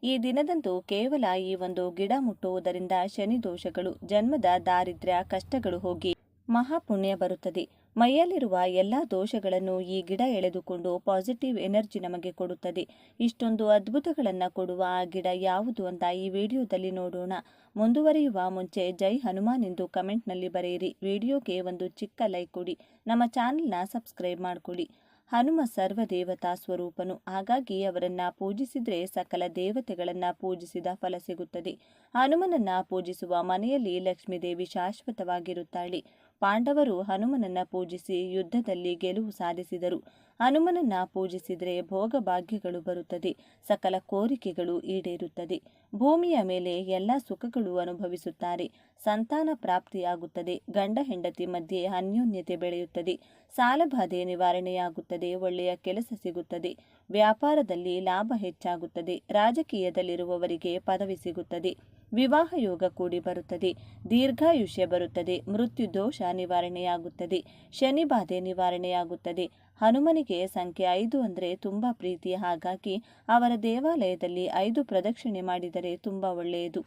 ಈ ದಿನದಂದು ಕೇವಲ ಈ ಒಂದು ಗಿಡ ಮುಟ್ಟುವುದರಿಂದ ಶನಿ ದೋಷಗಳು, ಜನ್ಮದ ದಾರಿದ್ರ್ಯ, ಕಷ್ಟಗಳು ಹೋಗಿ ಮಹಾಪುಣ್ಯ ಬರುತ್ತದೆ. ಮೈಯಲ್ಲಿರುವ ಎಲ್ಲ ದೋಷಗಳನ್ನು ಈ ಗಿಡ ಎಳೆದುಕೊಂಡು ಪಾಸಿಟಿವ್ ಎನರ್ಜಿ ನಮಗೆ ಕೊಡುತ್ತದೆ. ಇಷ್ಟೊಂದು ಅದ್ಭುತಗಳನ್ನು ಕೊಡುವ ಆ ಗಿಡ ಯಾವುದು ಅಂತ ಈ ವಿಡಿಯೋದಲ್ಲಿ ನೋಡೋಣ. ಮುಂದುವರಿಯುವ ಮುಂಚೆ ಜೈ ಹನುಮಾನ್ ಎಂದು ಕಮೆಂಟ್ನಲ್ಲಿ ಬರೆಯಿರಿ. ವಿಡಿಯೋಗೆ ಒಂದು ಚಿಕ್ಕ ಲೈಕ್ ಕೊಡಿ. ನಮ್ಮ ಚಾನೆಲ್ನ ಸಬ್ಸ್ಕ್ರೈಬ್ ಮಾಡಿಕೊಳ್ಳಿ. ಹನುಮ ಸರ್ವ ದೇವತಾ ಸ್ವರೂಪನು, ಹಾಗಾಗಿ ಅವರನ್ನ ಪೂಜಿಸಿದ್ರೆ ಸಕಲ ದೇವತೆಗಳನ್ನ ಪೂಜಿಸಿದ ಫಲ ಸಿಗುತ್ತದೆ. ಹನುಮನನ್ನ ಪೂಜಿಸುವ ಮನೆಯಲ್ಲಿ ಲಕ್ಷ್ಮೀ ದೇವಿ ಶಾಶ್ವತವಾಗಿರುತ್ತಾಳೆ. ಪಾಂಡವರು ಹನುಮನನ್ನ ಪೂಜಿಸಿ ಯುದ್ಧದಲ್ಲಿ ಗೆಲುವು ಸಾಧಿಸಿದರು. ಹನುಮನನ್ನ ಪೂಜಿಸಿದರೆ ಭೋಗ ಭಾಗ್ಯಗಳು ಬರುತ್ತದೆ, ಸಕಲ ಕೋರಿಕೆಗಳು ಈಡೇರುತ್ತದೆ. ಭೂಮಿಯ ಮೇಲೆ ಎಲ್ಲ ಸುಖಗಳು ಅನುಭವಿಸುತ್ತಾರೆ. ಸಂತಾನ ಪ್ರಾಪ್ತಿಯಾಗುತ್ತದೆ. ಗಂಡ ಹೆಂಡತಿ ಮಧ್ಯೆ ಅನ್ಯೋನ್ಯತೆ ಬೆಳೆಯುತ್ತದೆ. ಸಾಲಬಾಧೆ ನಿವಾರಣೆಯಾಗುತ್ತದೆ. ಒಳ್ಳೆಯ ಕೆಲಸ ಸಿಗುತ್ತದೆ. ವ್ಯಾಪಾರದಲ್ಲಿ ಲಾಭ ಹೆಚ್ಚಾಗುತ್ತದೆ. ರಾಜಕೀಯದಲ್ಲಿರುವವರಿಗೆ ಪದವಿ ಸಿಗುತ್ತದೆ. ವಿವಾಹ ಯೋಗ ಕೂಡಿ ಬರುತ್ತದೆ. ದೀರ್ಘಾಯುಷ್ಯ ಬರುತ್ತದೆ. ಮೃತ್ಯು ದೋಷ ನಿವಾರಣೆಯಾಗುತ್ತದೆ. ಶನಿ ಬಾಧೆ ನಿವಾರಣೆಯಾಗುತ್ತದೆ. ಹನುಮನಿಗೆ ಸಂಖ್ಯೆ 5 ಅಂದರೆ ತುಂಬಾ ಪ್ರೀತಿ. ಹಾಗಾಗಿ ಅವರ ದೇವಾಲಯದಲ್ಲಿ 5 ಪ್ರದಕ್ಷಿಣೆ ಮಾಡಿದರೆ ತುಂಬಾ ಒಳ್ಳೆಯದು.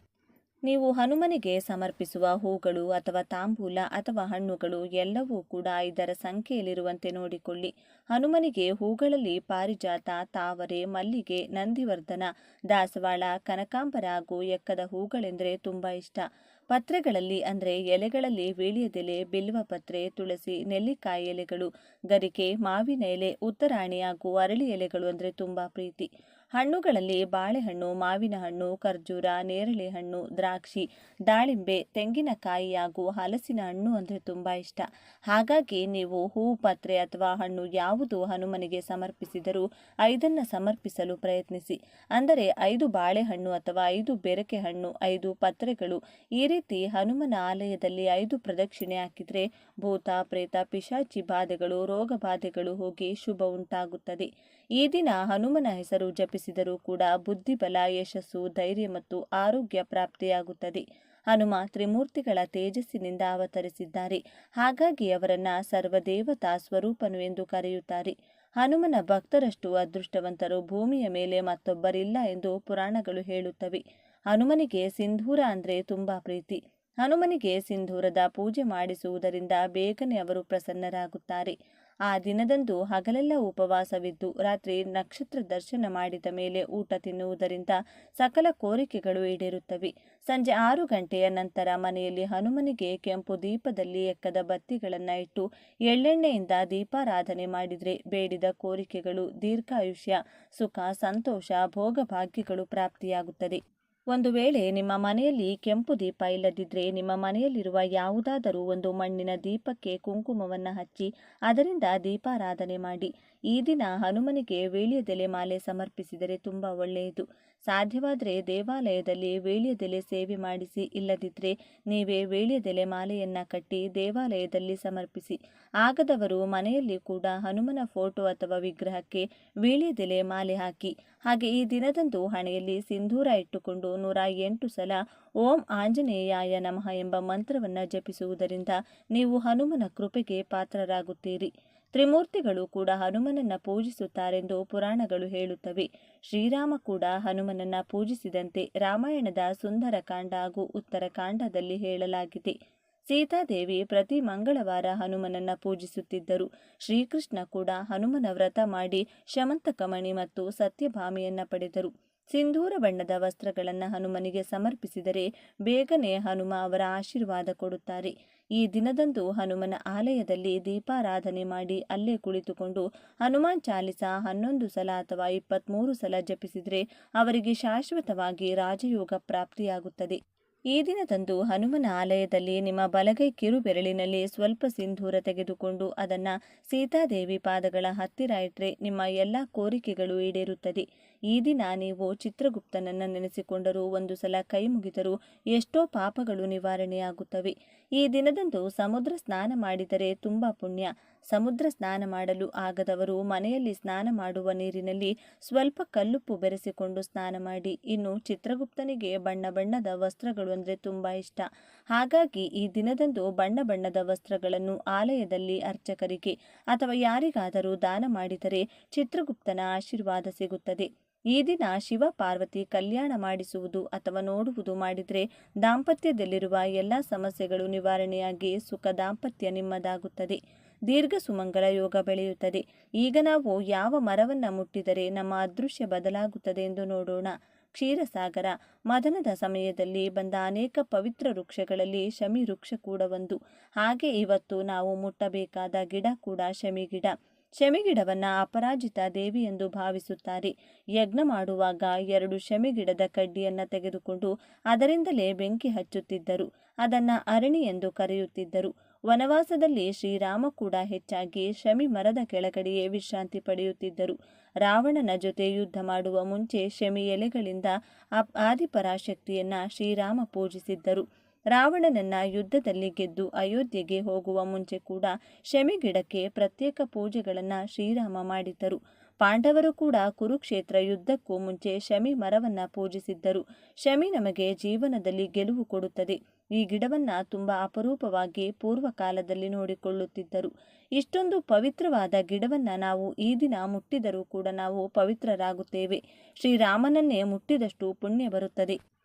ನೀವು ಹನುಮನಿಗೆ ಸಮರ್ಪಿಸುವ ಹೂಗಳು ಅಥವಾ ತಾಂಬೂಲ ಅಥವಾ ಹಣ್ಣುಗಳು ಎಲ್ಲವೂ ಕೂಡ 5ರ ಸಂಖ್ಯೆಯಲ್ಲಿರುವಂತೆ ನೋಡಿಕೊಳ್ಳಿ. ಹನುಮನಿಗೆ ಹೂಗಳಲ್ಲಿ ಪಾರಿಜಾತ, ತಾವರೆ, ಮಲ್ಲಿಗೆ, ನಂದಿವರ್ಧನ, ದಾಸವಾಳ, ಕನಕಾಂಬರ ಹಾಗೂ ಎಕ್ಕದ ಹೂಗಳೆಂದರೆ ತುಂಬಾ ಇಷ್ಟ. ಪತ್ರೆಗಳಲ್ಲಿ ಅಂದರೆ ಎಲೆಗಳಲ್ಲಿ ವೀಳ್ಯದೆಲೆ, ಬಿಲ್ವ ಪತ್ರೆ, ತುಳಸಿ, ನೆಲ್ಲಿಕಾಯಿ ಎಲೆಗಳು, ಗರಿಕೆ, ಮಾವಿನ ಎಲೆ, ಉತ್ತರಾಣಿ ಹಾಗೂ ಅರಳಿ ಎಲೆಗಳು ಅಂದರೆ ತುಂಬಾ ಪ್ರೀತಿ. ಹಣ್ಣುಗಳಲ್ಲಿ ಬಾಳೆಹಣ್ಣು, ಮಾವಿನ ಹಣ್ಣು, ಖರ್ಜೂರ, ನೇರಳೆ ಹಣ್ಣು, ದ್ರಾಕ್ಷಿ, ದಾಳಿಂಬೆ, ತೆಂಗಿನಕಾಯಿ ಹಾಗೂ ಹಲಸಿನ ಹಣ್ಣು ಅಂದರೆ ತುಂಬಾ ಇಷ್ಟ. ಹಾಗಾಗಿ ನೀವು ಹೂ, ಪತ್ರೆ ಅಥವಾ ಹಣ್ಣು ಯಾವುದು ಹನುಮನಿಗೆ ಸಮರ್ಪಿಸಿದರೂ 5ನ್ನು ಸಮರ್ಪಿಸಲು ಪ್ರಯತ್ನಿಸಿ. ಅಂದರೆ 5 ಬಾಳೆಹಣ್ಣು ಅಥವಾ 5 ಬೆರಕೆ ಹಣ್ಣು, 5 ಪತ್ರೆಗಳು. ಈ ರೀತಿ ಹನುಮನ ಆಲಯದಲ್ಲಿ 5 ಪ್ರದಕ್ಷಿಣೆ ಹಾಕಿದರೆ ಭೂತ, ಪ್ರೇತ, ಪಿಶಾಚಿ ಬಾಧೆಗಳು, ರೋಗ ಬಾಧೆಗಳು ಹೋಗಿ ಶುಭ ಉಂಟಾಗುತ್ತದೆ. ಈ ದಿನ ಹನುಮನ ಹೆಸರು ಜಪಿಸಿದರೂ ಕೂಡ ಬುದ್ಧಿಬಲ, ಯಶಸ್ಸು, ಧೈರ್ಯ ಮತ್ತು ಆರೋಗ್ಯ ಪ್ರಾಪ್ತಿಯಾಗುತ್ತದೆ. ಹನುಮ ತ್ರಿಮೂರ್ತಿಗಳ ತೇಜಸ್ಸಿನಿಂದ ಅವತರಿಸಿದ್ದಾರೆ. ಹಾಗಾಗಿ ಅವರನ್ನ ಸರ್ವದೇವತಾ ಸ್ವರೂಪನು ಎಂದು ಕರೆಯುತ್ತಾರೆ. ಹನುಮನ ಭಕ್ತರಷ್ಟು ಅದೃಷ್ಟವಂತರು ಭೂಮಿಯ ಮೇಲೆ ಮತ್ತೊಬ್ಬರಿಲ್ಲ ಎಂದು ಪುರಾಣಗಳು ಹೇಳುತ್ತವೆ. ಹನುಮನಿಗೆ ಸಿಂಧೂರ ಅಂದರೆ ತುಂಬಾ ಪ್ರೀತಿ. ಹನುಮನಿಗೆ ಸಿಂಧೂರದ ಪೂಜೆ ಮಾಡಿಸುವುದರಿಂದ ಬೇಗನೆ ಅವರು ಪ್ರಸನ್ನರಾಗುತ್ತಾರೆ. ಆ ದಿನದಂದು ಹಗಲೆಲ್ಲ ಉಪವಾಸವಿದ್ದು ರಾತ್ರಿ ನಕ್ಷತ್ರ ದರ್ಶನ ಮಾಡಿದ ಮೇಲೆ ಊಟ ತಿನ್ನುವುದರಿಂದ ಸಕಲ ಕೋರಿಕೆಗಳು ಈಡೇರುತ್ತವೆ. ಸಂಜೆ 6 ಗಂಟೆಯ ನಂತರ ಮನೆಯಲ್ಲಿ ಹನುಮನಿಗೆ ಕೆಂಪು ದೀಪದಲ್ಲಿ ಎಕ್ಕದ ಬತ್ತಿಗಳನ್ನು ಇಟ್ಟು ಎಳ್ಳೆಣ್ಣೆಯಿಂದ ದೀಪಾರಾಧನೆ ಮಾಡಿದರೆ ಬೇಡಿದ ಕೋರಿಕೆಗಳು, ದೀರ್ಘಾಯುಷ್ಯ, ಸುಖ, ಸಂತೋಷ, ಭೋಗ ಭಾಗ್ಯಗಳು ಪ್ರಾಪ್ತಿಯಾಗುತ್ತದೆ. ಒಂದು ವೇಳೆ ನಿಮ್ಮ ಮನೆಯಲ್ಲಿ ಕೆಂಪು ದೀಪ ಇಲ್ಲದಿದ್ದರೆ ನಿಮ್ಮ ಮನೆಯಲ್ಲಿರುವ ಯಾವುದಾದರೂ ಒಂದು ಮಣ್ಣಿನ ದೀಪಕ್ಕೆ ಕುಂಕುಮವನ್ನು ಹಚ್ಚಿ ಅದರಿಂದ ದೀಪಾರಾಧನೆ ಮಾಡಿ. ಈ ದಿನ ಹನುಮನಿಗೆ ವೀಳ್ಯದೆಲೆ ಮಾಲೆ ಸಮರ್ಪಿಸಿದರೆ ತುಂಬ ಒಳ್ಳೆಯದು. ಸಾಧ್ಯವಾದರೆ ದೇವಾಲಯದಲ್ಲಿ ವೀಳ್ಯದೆಲೆ ಸೇವೆ ಮಾಡಿಸಿ. ಇಲ್ಲದಿದ್ದರೆ ನೀವೇ ವೀಳ್ಯದೆಲೆ ಮಾಲೆಯನ್ನು ಕಟ್ಟಿ ದೇವಾಲಯದಲ್ಲಿ ಸಮರ್ಪಿಸಿ. ಆಗದವರು ಮನೆಯಲ್ಲಿ ಕೂಡ ಹನುಮನ ಫೋಟೋ ಅಥವಾ ವಿಗ್ರಹಕ್ಕೆ ವೀಳ್ಯದೆಲೆ ಮಾಲೆ ಹಾಕಿ. ಹಾಗೆ ಈ ದಿನದಂದು ಹಣೆಯಲ್ಲಿ ಸಿಂಧೂರ ಇಟ್ಟುಕೊಂಡು 108 ಸಲ ಓಂ ಆಂಜನೇಯಾಯ ನಮಃ ಎಂಬ ಮಂತ್ರವನ್ನು ಜಪಿಸುವುದರಿಂದ ನೀವು ಹನುಮನ ಕೃಪೆಗೆ ಪಾತ್ರರಾಗುತ್ತೀರಿ. ತ್ರಿಮೂರ್ತಿಗಳು ಕೂಡ ಹನುಮನನ್ನ ಪೂಜಿಸುತ್ತಾರೆಂದು ಪುರಾಣಗಳು ಹೇಳುತ್ತವೆ. ಶ್ರೀರಾಮ ಕೂಡ ಹನುಮನನ್ನ ಪೂಜಿಸಿದಂತೆ ರಾಮಾಯಣದ ಸುಂದರಕಾಂಡ ಹಾಗೂ ಉತ್ತರಕಾಂಡದಲ್ಲಿ ಹೇಳಲಾಗಿದೆ. ಸೀತಾದೇವಿ ಪ್ರತಿ ಮಂಗಳವಾರ ಹನುಮನನ್ನ ಪೂಜಿಸುತ್ತಿದ್ದರು. ಶ್ರೀಕೃಷ್ಣ ಕೂಡ ಹನುಮನ ವ್ರತ ಮಾಡಿ ಶಮಂತಕಮಣಿ ಮತ್ತು ಸತ್ಯಭಾಮೆಯನ್ನ ಪಡೆದರು. ಸಿಂಧೂರ ಬಣ್ಣದ ವಸ್ತ್ರಗಳನ್ನು ಹನುಮನಿಗೆ ಸಮರ್ಪಿಸಿದರೆ ಬೇಗನೆ ಹನುಮ ಅವರ ಆಶೀರ್ವಾದ ಕೊಡುತ್ತಾರೆ. ಈ ದಿನದಂದು ಹನುಮನ ಆಲಯದಲ್ಲಿ ದೀಪಾರಾಧನೆ ಮಾಡಿ ಅಲ್ಲೇ ಕುಳಿತುಕೊಂಡು ಹನುಮಾನ್ ಚಾಲಿಸ 11 ಸಲ ಅಥವಾ 23 ಸಲ ಜಪಿಸಿದರೆ ಅವರಿಗೆ ಶಾಶ್ವತವಾಗಿ ರಾಜಯೋಗ ಪ್ರಾಪ್ತಿಯಾಗುತ್ತದೆ. ಈ ದಿನದಂದು ಹನುಮನ ಆಲಯದಲ್ಲಿ ನಿಮ್ಮ ಬಲಗೈ ಕಿರು ಬೆರಳಿನಲ್ಲಿ ಸ್ವಲ್ಪ ಸಿಂಧೂರ ತೆಗೆದುಕೊಂಡು ಅದನ್ನು ಸೀತಾದೇವಿ ಪಾದಗಳ ಹತ್ತಿರ ಇಟ್ಟರೆ ನಿಮ್ಮ ಎಲ್ಲ ಕೋರಿಕೆಗಳು ಈಡೇರುತ್ತದೆ. ಈ ದಿನ ನೀವು ಚಿತ್ರಗುಪ್ತನನ್ನು ನೆನೆಸಿಕೊಂಡರೂ, ಒಂದು ಸಲ ಕೈ ಮುಗಿದರೂ ಎಷ್ಟೋ ಪಾಪಗಳು ನಿವಾರಣೆಯಾಗುತ್ತವೆ. ಈ ದಿನದಂದು ಸಮುದ್ರ ಸ್ನಾನ ಮಾಡಿದರೆ ತುಂಬ ಪುಣ್ಯ. ಸಮುದ್ರ ಸ್ನಾನ ಮಾಡಲು ಆಗದವರು ಮನೆಯಲ್ಲಿ ಸ್ನಾನ ಮಾಡುವ ನೀರಿನಲ್ಲಿ ಸ್ವಲ್ಪ ಕಲ್ಲುಪ್ಪು ಬೆರೆಸಿಕೊಂಡು ಸ್ನಾನ ಮಾಡಿ. ಇನ್ನು ಚಿತ್ರಗುಪ್ತನಿಗೆ ಬಣ್ಣ ಬಣ್ಣದ ವಸ್ತ್ರಗಳು ಅಂದರೆ ತುಂಬ ಇಷ್ಟ. ಹಾಗಾಗಿ ಈ ದಿನದಂದು ಬಣ್ಣ ಬಣ್ಣದ ವಸ್ತ್ರಗಳನ್ನು ಆಲಯದಲ್ಲಿ ಅರ್ಚಕರಿಗೆ ಅಥವಾ ಯಾರಿಗಾದರೂ ದಾನ ಮಾಡಿದರೆ ಚಿತ್ರಗುಪ್ತನ ಆಶೀರ್ವಾದ ಸಿಗುತ್ತದೆ. ಈ ದಿನ ಶಿವ ಪಾರ್ವತಿ ಕಲ್ಯಾಣ ಮಾಡಿಸುವುದು ಅಥವಾ ನೋಡುವುದು ಮಾಡಿದರೆ ದಾಂಪತ್ಯದಲ್ಲಿರುವ ಎಲ್ಲ ಸಮಸ್ಯೆಗಳು ನಿವಾರಣೆಯಾಗಿ ಸುಖ ದಾಂಪತ್ಯ ನಿಮ್ಮದಾಗುತ್ತದೆ. ದೀರ್ಘ ಸುಮಂಗಲ ಯೋಗ ಬೆಳೆಯುತ್ತದೆ. ಈಗ ನಾವು ಯಾವ ಮರವನ್ನು ಮುಟ್ಟಿದರೆ ನಮ್ಮ ಅದೃಶ್ಯ ಬದಲಾಗುತ್ತದೆ ಎಂದು ನೋಡೋಣ. ಕ್ಷೀರಸಾಗರ ಮದನದ ಸಮಯದಲ್ಲಿ ಬಂದ ಅನೇಕ ಪವಿತ್ರ ವೃಕ್ಷಗಳಲ್ಲಿ ಶಮಿ ವೃಕ್ಷ ಕೂಡ ಒಂದು. ಹಾಗೆ ಇವತ್ತು ನಾವು ಮುಟ್ಟಬೇಕಾದ ಗಿಡ ಕೂಡ ಶಮಿ ಗಿಡ. ಶಮಿ ಗಿಡವನ್ನ ಅಪರಾಜಿತ ದೇವಿ ಎಂದು ಭಾವಿಸುತ್ತಾರೆ. ಯಜ್ಞ ಮಾಡುವಾಗ 2 ಶಮಿ ಗಿಡದ ಕಡ್ಡಿಯನ್ನ ತೆಗೆದುಕೊಂಡು ಅದರಿಂದಲೇ ಬೆಂಕಿ ಹಚ್ಚುತ್ತಿದ್ದರು. ಅದನ್ನ ಅರಣಿ ಎಂದು ಕರೆಯುತ್ತಿದ್ದರು. ವನವಾಸದಲ್ಲಿ ಶ್ರೀರಾಮ ಕೂಡ ಹೆಚ್ಚಾಗಿ ಶಮಿ ಮರದ ಕೆಳಗಡೆಯೇ ವಿಶ್ರಾಂತಿ ಪಡೆಯುತ್ತಿದ್ದರು. ರಾವಣನ ಜೊತೆ ಯುದ್ಧ ಮಾಡುವ ಮುಂಚೆ ಶಮಿ ಎಲೆಗಳಿಂದ ಆದಿಪರಾಶಕ್ತಿಯನ್ನ ಶ್ರೀರಾಮ ಪೂಜಿಸಿದ್ದರು. ರಾವಣನನ್ನ ಯುದ್ಧದಲ್ಲಿ ಗೆದ್ದು ಅಯೋಧ್ಯೆಗೆ ಹೋಗುವ ಮುಂಚೆ ಕೂಡ ಶಮಿ ಗಿಡಕ್ಕೆ ಪ್ರತ್ಯೇಕ ಪೂಜೆಗಳನ್ನ ಶ್ರೀರಾಮ ಮಾಡಿದ್ದರು. ಪಾಂಡವರು ಕೂಡ ಕುರುಕ್ಷೇತ್ರ ಯುದ್ಧಕ್ಕೂ ಮುಂಚೆ ಶಮಿ ಮರವನ್ನ ಪೂಜಿಸಿದ್ದರು. ಶಮಿ ನಮಗೆ ಜೀವನದಲ್ಲಿ ಗೆಲುವು ಕೊಡುತ್ತದೆ. ಈ ಗಿಡವನ್ನ ತುಂಬಾ ಅಪರೂಪವಾಗಿ ಪೂರ್ವಕಾಲದಲ್ಲಿ ನೋಡಿಕೊಳ್ಳುತ್ತಿದ್ದರು. ಇಷ್ಟೊಂದು ಪವಿತ್ರವಾದ ಗಿಡವನ್ನ ನಾವು ಈ ದಿನ ಮುಟ್ಟಿದರೂ ಕೂಡ ನಾವು ಪವಿತ್ರರಾಗುತ್ತೇವೆ. ಶ್ರೀರಾಮನನ್ನೇ ಮುಟ್ಟಿದಷ್ಟು ಪುಣ್ಯ ಬರುತ್ತದೆ.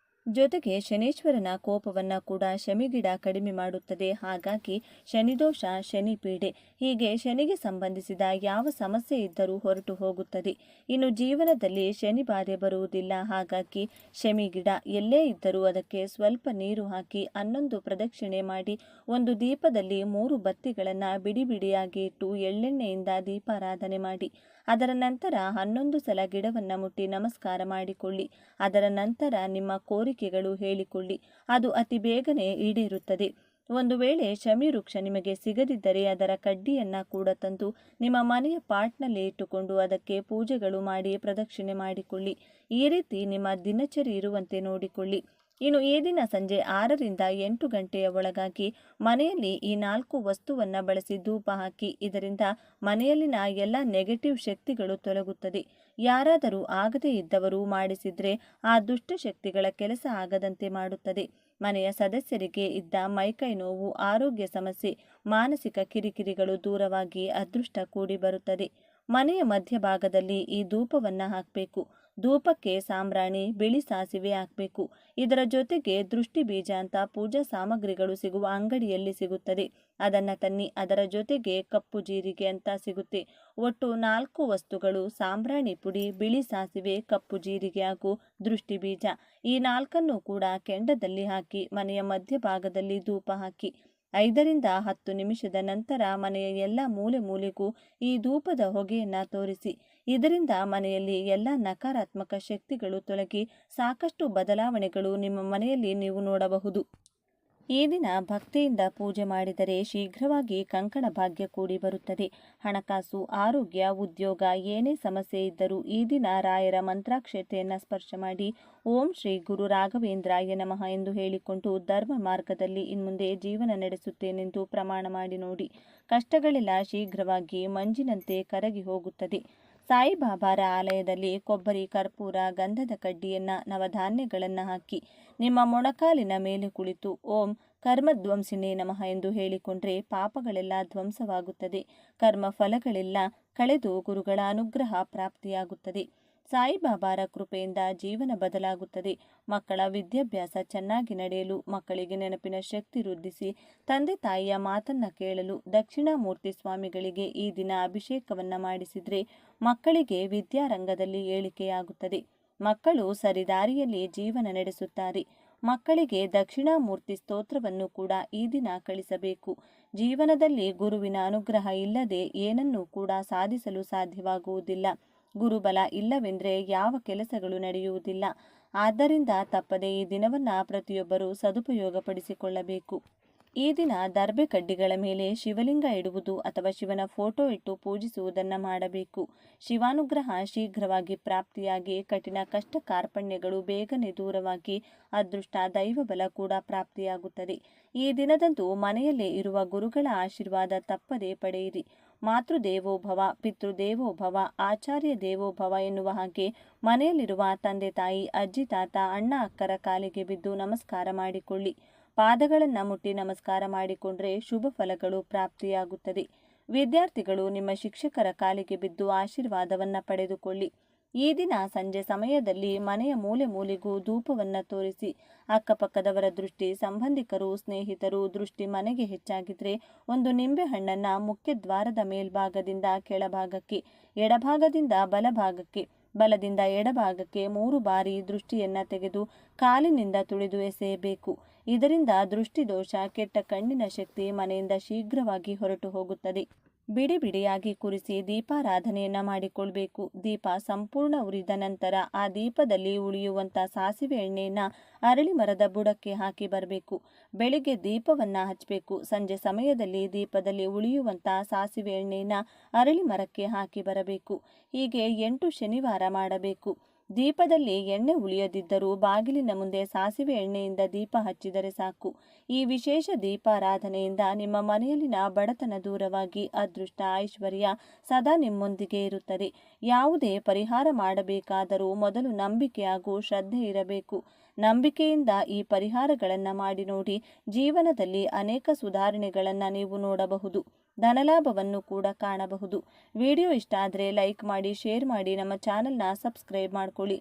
ಜೊತೆಗೆ ಶನೀಶ್ವರನ ಕೋಪವನ್ನ ಕೂಡ ಶಮಿಗಿಡ ಕಡಿಮೆ ಮಾಡುತ್ತದೆ. ಹಾಗಾಗಿ ಶನಿದೋಷ, ಶನಿ ಪೀಡೆ ಹೀಗೆ ಶನಿಗೆ ಸಂಬಂಧಿಸಿದ ಯಾವ ಸಮಸ್ಯೆ ಇದ್ದರೂ ಹೊರಟು ಹೋಗುತ್ತದೆ. ಇನ್ನು ಜೀವನದಲ್ಲಿ ಶನಿ ಬಾಧೆ ಬರುವುದಿಲ್ಲ. ಹಾಗಾಗಿ ಶಮಿಗಿಡ ಎಲ್ಲೇ ಇದ್ದರೂ ಅದಕ್ಕೆ ಸ್ವಲ್ಪ ನೀರು ಹಾಕಿ 11 ಪ್ರದಕ್ಷಿಣೆ ಮಾಡಿ ಒಂದು ದೀಪದಲ್ಲಿ 3 ಬತ್ತಿಗಳನ್ನು ಬಿಡಿ ಬಿಡಿಯಾಗಿ ಇಟ್ಟು ಎಳ್ಳೆಣ್ಣೆಯಿಂದ ದೀಪಾರಾಧನೆ ಮಾಡಿ ಅದರ ನಂತರ 11 ಸಲ ಗಿಡವನ್ನು ಮುಟ್ಟಿ ನಮಸ್ಕಾರ ಮಾಡಿಕೊಳ್ಳಿ. ಅದರ ನಂತರ ನಿಮ್ಮ ಕೋರಿಕೆಗಳು ಹೇಳಿಕೊಳ್ಳಿ. ಅದು ಅತಿ ಬೇಗನೆ ಈಡೇರುತ್ತದೆ. ಒಂದು ವೇಳೆ ಶಮಿ ವೃಕ್ಷ ನಿಮಗೆ ಸಿಗದಿದ್ದರೆ ಅದರ ಕಡ್ಡಿಯನ್ನ ಕೂಡ ತಂದು ನಿಮ್ಮ ಮನೆಯ ಪಾಟ್ನಲ್ಲಿ ಇಟ್ಟುಕೊಂಡು ಅದಕ್ಕೆ ಪೂಜೆಗಳು ಮಾಡಿ ಪ್ರದಕ್ಷಿಣೆ ಮಾಡಿಕೊಳ್ಳಿ. ಈ ರೀತಿ ನಿಮ್ಮ ದಿನಚರಿ ಇರುವಂತೆ ನೋಡಿಕೊಳ್ಳಿ. ಇನ್ನು ಈ ದಿನ ಸಂಜೆ 6 ರಿಂದ 8 ಗಂಟೆಯ ಒಳಗಾಗಿ ಮನೆಯಲ್ಲಿ ಈ 4 ವಸ್ತುವನ್ನು ಬಳಸಿ ಧೂಪ ಹಾಕಿ. ಇದರಿಂದ ಮನೆಯಲ್ಲಿನ ಎಲ್ಲ ನೆಗೆಟಿವ್ ಶಕ್ತಿಗಳು ತೊಲಗುತ್ತದೆ. ಯಾರಾದರೂ ಆಗದೇ ಇದ್ದವರು ಮಾಡಿಸಿದ್ರೆ ಆ ದುಷ್ಟ ಶಕ್ತಿಗಳ ಕೆಲಸ ಆಗದಂತೆ ಮಾಡುತ್ತದೆ. ಮನೆಯ ಸದಸ್ಯರಿಗೆ ಇದ್ದ ಮೈಕೈ ನೋವು, ಆರೋಗ್ಯ ಸಮಸ್ಯೆ, ಮಾನಸಿಕ ಕಿರಿಕಿರಿಗಳು ದೂರವಾಗಿ ಅದೃಷ್ಟ ಕೂಡಿ ಬರುತ್ತದೆ. ಮನೆಯ ಮಧ್ಯಭಾಗದಲ್ಲಿ ಈ ಧೂಪವನ್ನ ಹಾಕಬೇಕು. ಧೂಪಕ್ಕೆ ಸಾಂಬ್ರಾಣಿ, ಬಿಳಿ ಸಾಸಿವೆ ಹಾಕಬೇಕು. ಇದರ ಜೊತೆಗೆ ದೃಷ್ಟಿ ಬೀಜ ಅಂತ ಪೂಜಾ ಸಾಮಗ್ರಿಗಳು ಸಿಗುವ ಅಂಗಡಿಯಲ್ಲಿ ಸಿಗುತ್ತದೆ. ಅದನ್ನ ತನ್ನಿ. ಅದರ ಜೊತೆಗೆ ಕಪ್ಪು ಜೀರಿಗೆ ಅಂತ ಸಿಗುತ್ತೆ. ಒಟ್ಟು 4 ವಸ್ತುಗಳು: ಸಾಂಬ್ರಾಣಿ ಪುಡಿ, ಬಿಳಿ ಸಾಸಿವೆ, ಕಪ್ಪು ಜೀರಿಗೆ ಹಾಗೂ ದೃಷ್ಟಿ ಬೀಜ. ಈ 4ನ್ನು ಕೂಡ ಕೆಂಡದಲ್ಲಿ ಹಾಕಿ ಮನೆಯ ಮಧ್ಯಭಾಗದಲ್ಲಿ ಧೂಪ ಹಾಕಿ. 5 ರಿಂದ 10 ನಿಮಿಷದ ನಂತರ ಮನೆಯ ಎಲ್ಲ ಮೂಲೆ ಮೂಲೆಗೂ ಈ ಧೂಪದ ಹೊಗೆಯನ್ನ ತೋರಿಸಿ. ಇದರಿಂದ ಮನೆಯಲ್ಲಿ ಎಲ್ಲ ನಕಾರಾತ್ಮಕ ಶಕ್ತಿಗಳು ತೊಲಗಿ ಸಾಕಷ್ಟು ಬದಲಾವಣೆಗಳು ನಿಮ್ಮ ಮನೆಯಲ್ಲಿ ನೀವು ನೋಡಬಹುದು. ಈ ದಿನ ಭಕ್ತಿಯಿಂದ ಪೂಜೆ ಮಾಡಿದರೆ ಶೀಘ್ರವಾಗಿ ಕಂಕಣ ಭಾಗ್ಯ ಕೂಡಿ ಬರುತ್ತದೆ. ಹಣಕಾಸು, ಆರೋಗ್ಯ, ಉದ್ಯೋಗ ಏನೇ ಸಮಸ್ಯೆ ಇದ್ದರೂ ಈ ದಿನ ರಾಯರ ಮಂತ್ರಾಕ್ಷತೆಯನ್ನು ಸ್ಪರ್ಶ ಮಾಡಿ ಓಂ ಶ್ರೀ ಗುರು ರಾಘವೇಂದ್ರಾಯ ನಮಃ ಎಂದು ಹೇಳಿಕೊಂಡು ಧರ್ಮ ಮಾರ್ಗದಲ್ಲಿ ಇನ್ಮುಂದೆ ಜೀವನ ನಡೆಸುತ್ತೇನೆಂದು ಪ್ರಮಾಣ ಮಾಡಿ ನೋಡಿ. ಕಷ್ಟಗಳೆಲ್ಲ ಶೀಘ್ರವಾಗಿ ಮಂಜಿನಂತೆ ಕರಗಿ ಹೋಗುತ್ತದೆ. ಸಾಯಿಬಾಬಾರ ಆಲಯದಲ್ಲಿ ಕೊಬ್ಬರಿ, ಕರ್ಪೂರ, ಗಂಧದ ಕಡ್ಡಿಯನ್ನ, ನವಧಾನ್ಯಗಳನ್ನು ಹಾಕಿ ನಿಮ್ಮ ಮೊಣಕಾಲಿನ ಮೇಲೆ ಕುಳಿತು ಓಂ ಕರ್ಮಧ್ವಂಸಿನೇ ನಮಃ ಎಂದು ಹೇಳಿಕೊಂಡ್ರೆ ಪಾಪಗಳೆಲ್ಲ ಧ್ವಂಸವಾಗುತ್ತದೆ. ಕರ್ಮ ಫಲಗಳೆಲ್ಲ ಕಳೆದು ಗುರುಗಳ ಅನುಗ್ರಹ ಪ್ರಾಪ್ತಿಯಾಗುತ್ತದೆ. ಸಾಯಿಬಾಬಾರ ಕೃಪೆಯಿಂದ ಜೀವನ ಬದಲಾಗುತ್ತದೆ. ಮಕ್ಕಳ ವಿದ್ಯಾಭ್ಯಾಸ ಚೆನ್ನಾಗಿ ನಡೆಯಲು, ಮಕ್ಕಳಿಗೆ ನೆನಪಿನ ಶಕ್ತಿ ವೃದ್ಧಿಸಿ, ತಂದೆ ತಾಯಿಯ ಮಾತನ್ನ ಕೇಳಲು ದಕ್ಷಿಣಾಮೂರ್ತಿ ಸ್ವಾಮಿಗಳಿಗೆ ಈ ದಿನ ಅಭಿಷೇಕವನ್ನ ಮಾಡಿಸಿದ್ರೆ ಮಕ್ಕಳಿಗೆ ವಿದ್ಯಾರಂಗದಲ್ಲಿ ಏಳಿಕೆಯಾಗುತ್ತದೆ. ಮಕ್ಕಳು ಸರಿದಾರಿಯಲ್ಲಿ ಜೀವನ ನಡೆಸುತ್ತಾರೆ. ಮಕ್ಕಳಿಗೆ ದಕ್ಷಿಣಾಮೂರ್ತಿ ಸ್ತೋತ್ರವನ್ನು ಕೂಡ ಈ ದಿನ ಕಳಿಸಬೇಕು. ಜೀವನದಲ್ಲಿ ಗುರುವಿನ ಅನುಗ್ರಹ ಇಲ್ಲದೆ ಏನನ್ನೂ ಕೂಡ ಸಾಧಿಸಲು ಸಾಧ್ಯವಾಗುವುದಿಲ್ಲ. ಗುರುಬಲ ಇಲ್ಲವೆಂದರೆ ಯಾವ ಕೆಲಸಗಳು ನಡೆಯುವುದಿಲ್ಲ. ಆದ್ದರಿಂದ ತಪ್ಪದೆ ಈ ದಿನವನ್ನ ಪ್ರತಿಯೊಬ್ಬರೂ ಸದುಪಯೋಗಪಡಿಸಿಕೊಳ್ಳಬೇಕು. ಈ ದಿನ ದರ್ಬೆ ಕಡ್ಡಿಗಳ ಮೇಲೆ ಶಿವಲಿಂಗ ಇಡುವುದು ಅಥವಾ ಶಿವನ ಫೋಟೋ ಇಟ್ಟು ಪೂಜಿಸುವುದನ್ನು ಮಾಡಬೇಕು. ಶಿವಾನುಗ್ರಹ ಶೀಘ್ರವಾಗಿ ಪ್ರಾಪ್ತಿಯಾಗಿ ಕಠಿಣ ಕಷ್ಟ ಕಾರ್ಪಣ್ಯಗಳು ಬೇಗನೆ ದೂರವಾಗಿ ಅದೃಷ್ಟ, ದೈವಬಲ ಕೂಡ ಪ್ರಾಪ್ತಿಯಾಗುತ್ತದೆ. ಈ ದಿನದಂದು ಮನೆಯಲ್ಲೇ ಇರುವ ಗುರುಗಳ ಆಶೀರ್ವಾದ ತಪ್ಪದೇ ಪಡೆಯಿರಿ. ಮಾತೃದೇವೋಭವ, ಪಿತೃದೇವೋಭವ, ಆಚಾರ್ಯ ದೇವೋಭವ ಎನ್ನುವ ಹಾಗೆ ಮನೆಯಲ್ಲಿರುವ ತಂದೆ ತಾಯಿ, ಅಜ್ಜಿ ತಾತ, ಅಣ್ಣ ಅಕ್ಕರ ಕಾಲಿಗೆ ಬಿದ್ದು ನಮಸ್ಕಾರ ಮಾಡಿಕೊಳ್ಳಿ. ಪಾದಗಳನ್ನು ಮುಟ್ಟಿ ನಮಸ್ಕಾರ ಮಾಡಿಕೊಂಡ್ರೆ ಶುಭ ಫಲಗಳು ಪ್ರಾಪ್ತಿಯಾಗುತ್ತದೆ. ವಿದ್ಯಾರ್ಥಿಗಳು ನಿಮ್ಮ ಶಿಕ್ಷಕರ ಕಾಲಿಗೆ ಬಿದ್ದು ಆಶೀರ್ವಾದವನ್ನು ಪಡೆದುಕೊಳ್ಳಿ. ಈ ದಿನ ಸಂಜೆ ಸಮಯದಲ್ಲಿ ಮನೆಯ ಮೂಲೆ ಮೂಲೆಗೂ ಧೂಪವನ್ನು ತೋರಿಸಿ. ಅಕ್ಕಪಕ್ಕದವರ ದೃಷ್ಟಿ, ಸಂಬಂಧಿಕರು, ಸ್ನೇಹಿತರು ದೃಷ್ಟಿ ಮನೆಗೆ ಹೆಚ್ಚಾಗಿದ್ರೆ ಒಂದು ನಿಂಬೆ ಹಣ್ಣನ್ನು ಮುಖ್ಯ ದ್ವಾರದ ಮೇಲ್ಭಾಗದಿಂದ ಕೆಳಭಾಗಕ್ಕೆ, ಎಡಭಾಗದಿಂದ ಬಲಭಾಗಕ್ಕೆ, ಬಲದಿಂದ ಎಡಭಾಗಕ್ಕೆ 3 ಬಾರಿ ದೃಷ್ಟಿಯನ್ನ ತೆಗೆದು ಕಾಲಿನಿಂದ ತುಳಿದು ಎಸೆಯಬೇಕು. ಇದರಿಂದ ದೃಷ್ಟಿದೋಷ, ಕೆಟ್ಟ ಕಣ್ಣಿನ ಶಕ್ತಿ ಮನೆಯಿಂದ ಶೀಘ್ರವಾಗಿ ಹೊರಟು ಹೋಗುತ್ತದೆ. ಬಿಡಿ ಬಿಡಿಯಾಗಿ ಕುರಿಸಿ ದೀಪಾರಾಧನೆಯನ್ನ ಮಾಡಿಕೊಳ್ಬೇಕು. ದೀಪ ಸಂಪೂರ್ಣ ಉರಿದ ನಂತರ ಆ ದೀಪದಲ್ಲಿ ಉಳಿಯುವಂಥ ಸಾಸಿವೆ ಎಣ್ಣೆಯನ್ನ ಅರಳಿ ಮರದ ಬುಡಕ್ಕೆ ಹಾಕಿ ಬರಬೇಕು. ಬೆಳಿಗ್ಗೆ ದೀಪವನ್ನ ಹಚ್ಚಬೇಕು. ಸಂಜೆ ಸಮಯದಲ್ಲಿ ದೀಪದಲ್ಲಿ ಉಳಿಯುವಂಥ ಸಾಸಿವೆ ಎಣ್ಣೆಯನ್ನ ಅರಳಿ ಮರಕ್ಕೆ ಹಾಕಿ ಬರಬೇಕು. ಹೀಗೆ 8 ಶನಿವಾರ ಮಾಡಬೇಕು. ದೀಪದಲ್ಲಿ ಎಣ್ಣೆ ಉಳಿಯದಿದ್ದರೂ ಬಾಗಿಲಿನ ಮುಂದೆ ಸಾಸಿವೆ ಎಣ್ಣೆಯಿಂದ ದೀಪ ಹಚ್ಚಿದರೆ ಸಾಕು. ಈ ವಿಶೇಷ ದೀಪಾರಾಧನೆಯಿಂದ ನಿಮ್ಮ ಮನೆಯಲ್ಲಿನ ಬಡತನ ದೂರವಾಗಿ ಅದೃಷ್ಟ, ಐಶ್ವರ್ಯ ಸದಾ ನಿಮ್ಮೊಂದಿಗೆ ಇರುತ್ತದೆ. ಯಾವುದೇ ಪರಿಹಾರ ಮಾಡಬೇಕಾದರೂ ಮೊದಲು ನಂಬಿಕೆ ಹಾಗೂ ಶ್ರದ್ಧೆ ಇರಬೇಕು. ನಂಬಿಕೆಯಿಂದ ಈ ಪರಿಹಾರಗಳನ್ನು ಮಾಡಿ ನೋಡಿ. ಜೀವನದಲ್ಲಿ ಅನೇಕ ಸುಧಾರಣೆಗಳನ್ನು ನೀವು ನೋಡಬಹುದು. ಧನಲಾಭವನ್ನು ಕೂಡ ಕಾಣಬಹುದು. ವಿಡಿಯೋ ಇಷ್ಟ ಆದರೆ ಲೈಕ್ ಮಾಡಿ, ಶೇರ್ ಮಾಡಿ, ನಮ್ಮ ಚಾನೆಲ್ನ ಸಬ್ಸ್ಕ್ರೈಬ್ ಮಾಡ್ಕೊಳ್ಳಿ.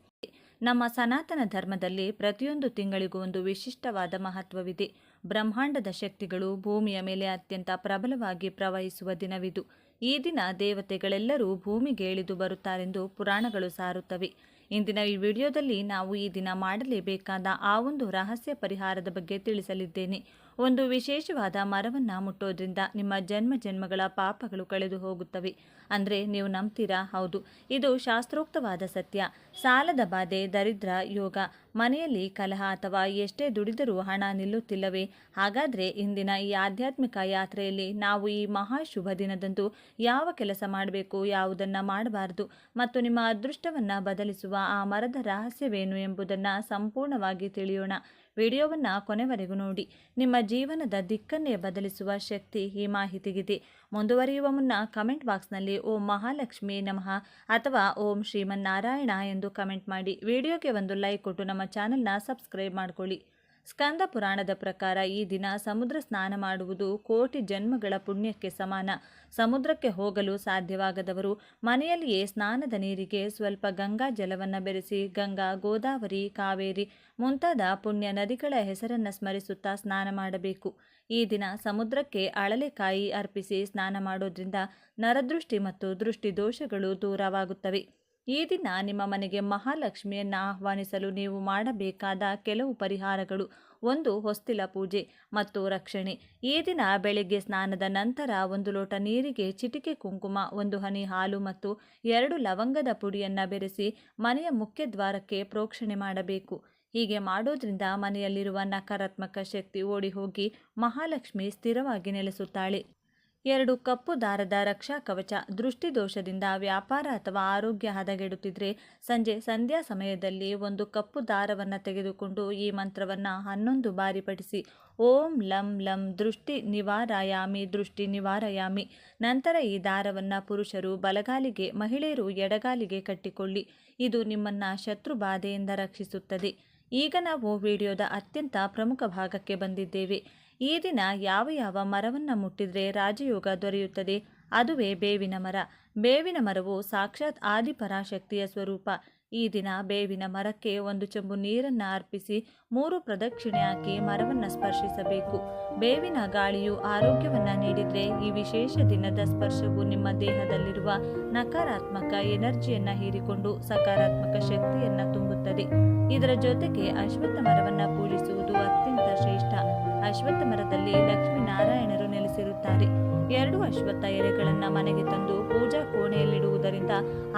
ನಮ್ಮ ಸನಾತನ ಧರ್ಮದಲ್ಲಿ ಪ್ರತಿಯೊಂದು ತಿಂಗಳಿಗೂ ಒಂದು ವಿಶಿಷ್ಟವಾದ ಮಹತ್ವವಿದೆ. ಬ್ರಹ್ಮಾಂಡದ ಶಕ್ತಿಗಳು ಭೂಮಿಯ ಮೇಲೆ ಅತ್ಯಂತ ಪ್ರಬಲವಾಗಿ ಪ್ರವಹಿಸುವ ದಿನವಿದು. ಈ ದಿನ ದೇವತೆಗಳೆಲ್ಲರೂ ಭೂಮಿಗೆ ಇಳಿದು ಬರುತ್ತಾರೆಂದು ಪುರಾಣಗಳು ಸಾರುತ್ತವೆ. ಇಂದಿನ ಈ ವಿಡಿಯೋದಲ್ಲಿ ನಾವು ಈ ದಿನ ಮಾಡಲೇಬೇಕಾದ ಆ ಒಂದು ರಹಸ್ಯ ಪರಿಹಾರದ ಬಗ್ಗೆ ತಿಳಿಸಲಿದ್ದೇನೆ. ಒಂದು ವಿಶೇಷವಾದ ಮರವನ್ನು ಮುಟ್ಟೋದ್ರಿಂದ ನಿಮ್ಮ ಜನ್ಮಗಳ ಪಾಪಗಳು ಕಳೆದು ಹೋಗುತ್ತವೆ. ಅಂದರೆ ನೀವು ನಂಬ್ತೀರಾ? ಹೌದು, ಇದು ಶಾಸ್ತ್ರೋಕ್ತವಾದ ಸತ್ಯ. ಸಾಲದ ಬಾಧೆ, ದರಿದ್ರ ಯೋಗ, ಮನೆಯಲ್ಲಿ ಕಲಹ ಅಥವಾ ಎಷ್ಟೇ ದುಡಿದರೂ ಹಣ ನಿಲ್ಲುತ್ತಿಲ್ಲವೇ? ಹಾಗಾದರೆ ಇಂದಿನ ಈ ಆಧ್ಯಾತ್ಮಿಕ ಯಾತ್ರೆಯಲ್ಲಿ ನಾವು ಈ ಮಹಾ ಶುಭ ದಿನದಂದು ಯಾವ ಕೆಲಸ ಮಾಡಬೇಕು, ಯಾವುದನ್ನು ಮಾಡಬಾರದು ಮತ್ತು ನಿಮ್ಮ ಅದೃಷ್ಟವನ್ನು ಬದಲಿಸುವ ಆ ಮರದ ರಹಸ್ಯವೇನು ಎಂಬುದನ್ನು ಸಂಪೂರ್ಣವಾಗಿ ತಿಳಿಯೋಣ. ವಿಡಿಯೋವನ್ನು ಕೊನೆವರೆಗೂ ನೋಡಿ. ನಿಮ್ಮ ಜೀವನದ ದಿಕ್ಕನ್ನೇ ಬದಲಿಸುವ ಶಕ್ತಿ ಈ ಮಾಹಿತಿಗಿದೆ. ಮುಂದುವರಿಯುವ ಮುನ್ನ ಕಮೆಂಟ್ ಬಾಕ್ಸ್ನಲ್ಲಿ ಓಂ ಮಹಾಲಕ್ಷ್ಮಿ ನಮಃ ಅಥವಾ ಓಂ ಶ್ರೀಮನ್ನಾರಾಯಣ ಎಂದು ಕಮೆಂಟ್ ಮಾಡಿ. ವಿಡಿಯೋಗೆ ಒಂದು ಲೈಕ್ ಕೊಟ್ಟು ನಮ್ಮ ಚಾನೆಲ್ನ ಸಬ್ಸ್ಕ್ರೈಬ್ ಮಾಡಿಕೊಳ್ಳಿ. ಸ್ಕಂದ ಪುರಾಣದ ಪ್ರಕಾರ ಈ ದಿನ ಸಮುದ್ರ ಸ್ನಾನ ಮಾಡುವುದು ಕೋಟಿ ಜನ್ಮಗಳ ಪುಣ್ಯಕ್ಕೆ ಸಮಾನ. ಸಮುದ್ರಕ್ಕೆ ಹೋಗಲು ಸಾಧ್ಯವಾಗದವರು ಮನೆಯಲ್ಲಿಯೇ ಸ್ನಾನದ ನೀರಿಗೆ ಸ್ವಲ್ಪ ಗಂಗಾ ಜಲವನ್ನು ಬೆರೆಸಿ ಗಂಗಾ, ಗೋದಾವರಿ, ಕಾವೇರಿ ಮುಂತಾದ ಪುಣ್ಯ ನದಿಗಳ ಹೆಸರನ್ನು ಸ್ಮರಿಸುತ್ತಾ ಸ್ನಾನ ಮಾಡಬೇಕು. ಈ ದಿನ ಸಮುದ್ರಕ್ಕೆ ಅಳಲೆಕಾಯಿ ಅರ್ಪಿಸಿ ಸ್ನಾನ ಮಾಡೋದ್ರಿಂದ ನರದೃಷ್ಟಿ ಮತ್ತು ದೃಷ್ಟಿ ದೋಷಗಳು ದೂರವಾಗುತ್ತವೆ. ಈ ದಿನ ನಿಮ್ಮ ಮನೆಗೆ ಮಹಾಲಕ್ಷ್ಮಿಯನ್ನು ಆಹ್ವಾನಿಸಲು ನೀವು ಮಾಡಬೇಕಾದ ಕೆಲವು ಪರಿಹಾರಗಳು: 1. ಹೊಸ್ತಿಲ ಪೂಜೆ ಮತ್ತು ರಕ್ಷಣೆ. ಈ ದಿನ ಬೆಳಗ್ಗೆ ಸ್ನಾನದ ನಂತರ 1 ಲೋಟ ನೀರಿಗೆ ಚಿಟಿಕೆ ಕುಂಕುಮ, 1 ಹನಿ ಹಾಲು ಮತ್ತು 2 ಲವಂಗದ ಪುಡಿಯನ್ನು ಬೆರೆಸಿ ಮನೆಯ ಮುಖ್ಯ ದ್ವಾರಕ್ಕೆ ಪ್ರೋಕ್ಷಣೆ ಮಾಡಬೇಕು. ಹೀಗೆ ಮಾಡೋದ್ರಿಂದ ಮನೆಯಲ್ಲಿರುವ ನಕಾರಾತ್ಮಕ ಶಕ್ತಿ ಓಡಿ ಹೋಗಿ ಮಹಾಲಕ್ಷ್ಮಿ ಸ್ಥಿರವಾಗಿ ನೆಲೆಸುತ್ತಾಳೆ. 2 ಕಪ್ಪು ದಾರದ ರಕ್ಷಾ ಕವಚ. ದೃಷ್ಟಿದೋಷದಿಂದ ವ್ಯಾಪಾರ ಅಥವಾ ಆರೋಗ್ಯ ಹದಗೆಡುತ್ತಿದ್ರೆ ಸಂಧ್ಯಾ ಸಮಯದಲ್ಲಿ 1 ಕಪ್ಪು ದಾರವನ್ನು ತೆಗೆದುಕೊಂಡು ಈ ಮಂತ್ರವನ್ನು 11 ಬಾರಿ ಪಠಿಸಿ. ಓಂ ಲಂ ಲಂ ದೃಷ್ಟಿ ನಿವಾರಯಾಮಿ, ದೃಷ್ಟಿ ನಿವಾರಯಾಮಿ. ನಂತರ ಈ ದಾರವನ್ನು ಪುರುಷರು ಬಲಗಾಲಿಗೆ, ಮಹಿಳೆಯರು ಎಡಗಾಲಿಗೆ ಕಟ್ಟಿಕೊಳ್ಳಿ. ಇದು ನಿಮ್ಮನ್ನು ಶತ್ರು ಬಾಧೆಯಿಂದ ರಕ್ಷಿಸುತ್ತದೆ. ಈಗ ನಾವು ವಿಡಿಯೋದ ಅತ್ಯಂತ ಪ್ರಮುಖ ಭಾಗಕ್ಕೆ ಬಂದಿದ್ದೇವೆ. ಈ ದಿನ ಯಾವ ಮರವನ್ನು ಮುಟ್ಟಿದ್ರೆ ರಾಜಯೋಗ ದೊರೆಯುತ್ತದೆ? ಅದುವೇ ಬೇವಿನ ಮರ. ಬೇವಿನ ಮರವು ಸಾಕ್ಷಾತ್ ಆದಿಪರಾಶಕ್ತಿಯ ಸ್ವರೂಪ. ಈ ದಿನ ಬೇವಿನ ಮರಕ್ಕೆ 1 ಚೆಂಬು ನೀರನ್ನು ಅರ್ಪಿಸಿ 3 ಪ್ರದಕ್ಷಿಣೆ ಹಾಕಿ ಮರವನ್ನು ಸ್ಪರ್ಶಿಸಬೇಕು. ಬೇವಿನ ಗಾಳಿಯು ಆರೋಗ್ಯವನ್ನು ನೀಡಿದರೆ ಈ ವಿಶೇಷ ದಿನದ ಸ್ಪರ್ಶವು ನಿಮ್ಮ ದೇಹದಲ್ಲಿರುವ ನಕಾರಾತ್ಮಕ ಎನರ್ಜಿಯನ್ನು ಹೀರಿಕೊಂಡು ಸಕಾರಾತ್ಮಕ ಶಕ್ತಿಯನ್ನು ತುಂಬುತ್ತದೆ. ಇದರ ಜೊತೆಗೆ ಅಶ್ವತ್ಥ ಮರವನ್ನು ಪೂಜಿಸುವುದು ಅತ್ಯಂತ ಶ್ರೇಷ್ಠ. ಅಶ್ವತ್ಥ ಮರದಲ್ಲಿ ಲಕ್ಷ್ಮೀನಾರಾಯಣರು ನೆಲೆಸಿರುತ್ತಾರೆ. 2 ಅಶ್ವತ್ಥ ಎಲೆಗಳನ್ನು ಮನೆಗೆ ತಂದು ಪೂಜಾ ಕೋಣೆಯಲ್ಲಿಡುವುದರಿಂದ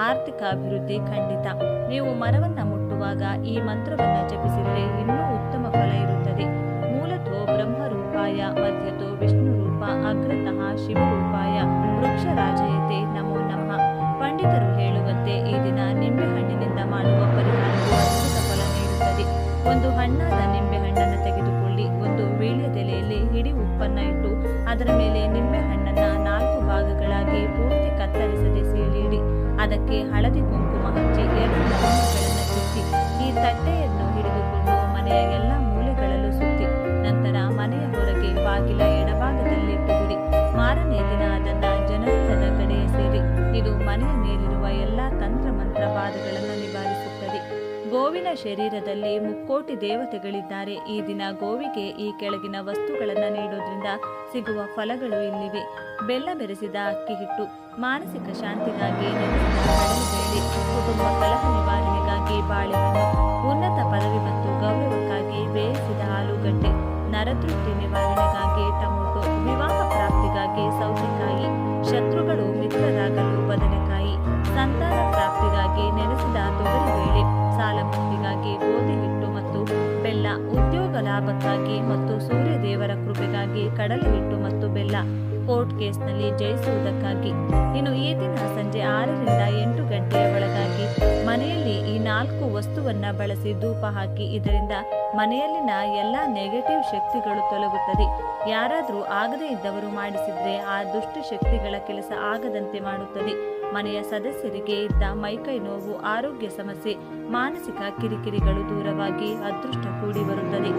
ಆರ್ಥಿಕ ಅಭಿವೃದ್ಧಿ ಖಂಡಿತ. ನೀವು ಮರವನ್ನು ಮುಟ್ಟುವಾಗ ಈ ಮಂತ್ರವನ್ನು ಜಪಿಸಿದರೆ ಇನ್ನೂ ಉತ್ತಮ ಫಲ ಇರುತ್ತದೆ. ಮೂಲತೋ ಬ್ರಹ್ಮರೂಪಾಯ, ಮಧ್ಯತೋ ವಿಷ್ಣುರೂಪ, ಅಗ್ರತಃ ಶಿವರೂಪಾಯ, ವೃಕ್ಷರಾಜಯತೆ ನಮೋ ನಮಃ. ಪಂಡಿತರು ಹೇಳುವಂತೆ ಈ ದಿನ ನಿಂಬೆ ಹಣ್ಣಿನಿಂದ ಮಾಡುವ ಪರಿಹಾರವು ಅದ್ಭುತ ಫಲ ನೀಡುತ್ತದೆ. 1 ಹಣ್ಣಾದ ನಿಂಬೆ ಹಣ್ಣನ್ನು ತೆಗೆದುಕೊಳ್ಳಿ. 1 ವೀಳ್ಯದೆಲೆಯಲ್ಲಿ ಹಿಡಿ ಉಪ್ಪನ್ನು ಇಟ್ಟು ಅದರ ಮೇಲೆ ನಿಂಬೆ ಹಣ್ಣನ್ನು 4 ಭಾಗಗಳಾಗಿ ಪೂರ್ತಿ ಕತ್ತರಿಸದೆ ಸೀಳಿಡಿ. ಅದಕ್ಕೆ ಹಳದಿ ಕುಂಕುಮ ಹಚ್ಚಿ 2 ಲವಂಗಗಳನ್ನು ಚುಚ್ಚಿ ಈ ತಟ್ಟೆಯನ್ನು ಹಿಡಿದುಕೊಂಡು ಮನೆಯ ಎಲ್ಲ ಮೂಲೆಗಳಲ್ಲೂ ಸುತ್ತಿ ನಂತರ ಮನೆಯ ಹೊರಗೆ ಬಾಗಿಲ ಎಡಭಾಗದಲ್ಲಿ ಇಟ್ಟುಬಿಡಿ. ಮಾರನೇ ದಿನ ಅದನ್ನು ಜನರಿಲ್ಲದ ಕಡೆ ಎಸೆಯಿರಿ. ಇದು ಮನೆಯ ಮೇಲಿರುವ ಎಲ್ಲ ತಂತ್ರ ಮಂತ್ರ ಬಾಧೆಗಳನ್ನು ಶರೀರದಲ್ಲಿ ಮುಕ್ಕೋಟಿ ದೇವತೆಗಳಿದ್ದಾರೆ. ಈ ದಿನ ಗೋವಿಗೆ ಈ ಕೆಳಗಿನ ವಸ್ತುಗಳನ್ನು ನೀಡೋದ್ರಿಂದ ಸಿಗುವ ಫಲಗಳು ಇಲ್ಲಿವೆ. ಬೆಲ್ಲ ಬೆರೆಸಿದ ಅಕ್ಕಿ ಹಿಟ್ಟು, ಮಾನಸಿಕ ಶಾಂತಿಗಾಗಿ ನೆನೆಸಿದ ಕಡಲೆಬೇಳೆ, ಕುಟುಂಬ ಕಲಹ ನಿವಾರಣೆಗಾಗಿ ಬಾಳೆಹಣ್ಣು, ಉನ್ನತ ಪದವಿ ಮತ್ತು ಗೌರವಕ್ಕಾಗಿ ಬೇಯಿಸಿದ ಆಲೂಗಡ್ಡೆ, ನರತೃಪ್ತಿ ನಿವಾರಣೆಗಾಗಿ ಟೊಮೊಟೊ, ವಿವಾಹ ಪ್ರಾಪ್ತಿಗಾಗಿ ಸೌತೆಕಾಯಿ, ಶತ್ರುಗಳು ಮಿತ್ರರಾಗಲು ಬದನೆಕಾಯಿ, ಸಂತಾನ ಪ್ರಾಪ್ತಿಗಾಗಿ ನೆನೆಸಿದ ತೊಗರಿಬೇಳೆ, ಸಾಲ ಮುಕ್ತಿಗಾಗಿ ಗೋಧಿ ಹಿಟ್ಟು ಮತ್ತು ಬೆಲ್ಲ, ಉದ್ಯೋಗ ಲಾಭಕ್ಕಾಗಿ ಮತ್ತು ಸೂರ್ಯ ದೇವರ ಕೃಪೆಗಾಗಿ ಕಡಲೆ ಹಿಟ್ಟು ಮತ್ತು ಬೆಲ್ಲ, ಕೋರ್ಟ್ ಕೇಸ್ನಲ್ಲಿ ಜಯಿಸುವುದಕ್ಕಾಗಿ. ಇನ್ನು ಈ ದಿನ ಸಂಜೆ 6 ರಿಂದ 8 ಗಂಟೆಯ ಒಳಗಾಗಿ ಮನೆಯಲ್ಲಿ ಈ 4 ವಸ್ತುವನ್ನ ಬಳಸಿ ಧೂಪ ಹಾಕಿ. ಇದರಿಂದ ಮನೆಯಲ್ಲಿನ ಎಲ್ಲ ನೆಗೆಟಿವ್ ಶಕ್ತಿಗಳು ತೊಲಗುತ್ತದೆ. ಯಾರಾದರೂ ಆಗದೇ ಇದ್ದವರು ಮಾಡಿಸಿದ್ರೆ ಆ ದುಷ್ಟ ಶಕ್ತಿಗಳ ಕೆಲಸ ಆಗದಂತೆ ಮಾಡುತ್ತದೆ. ಮನೆಯ ಸದಸ್ಯರಿಗೆ ಇದ್ದ ಮೈಕೈ ನೋವು, ಆರೋಗ್ಯ ಸಮಸ್ಯೆ, ಮಾನಸಿಕ ಕಿರಿಕಿರಿಗಳು ದೂರವಾಗಿ ಅದೃಷ್ಟ ಕೂಡಿ ಬರುತ್ತದೆ.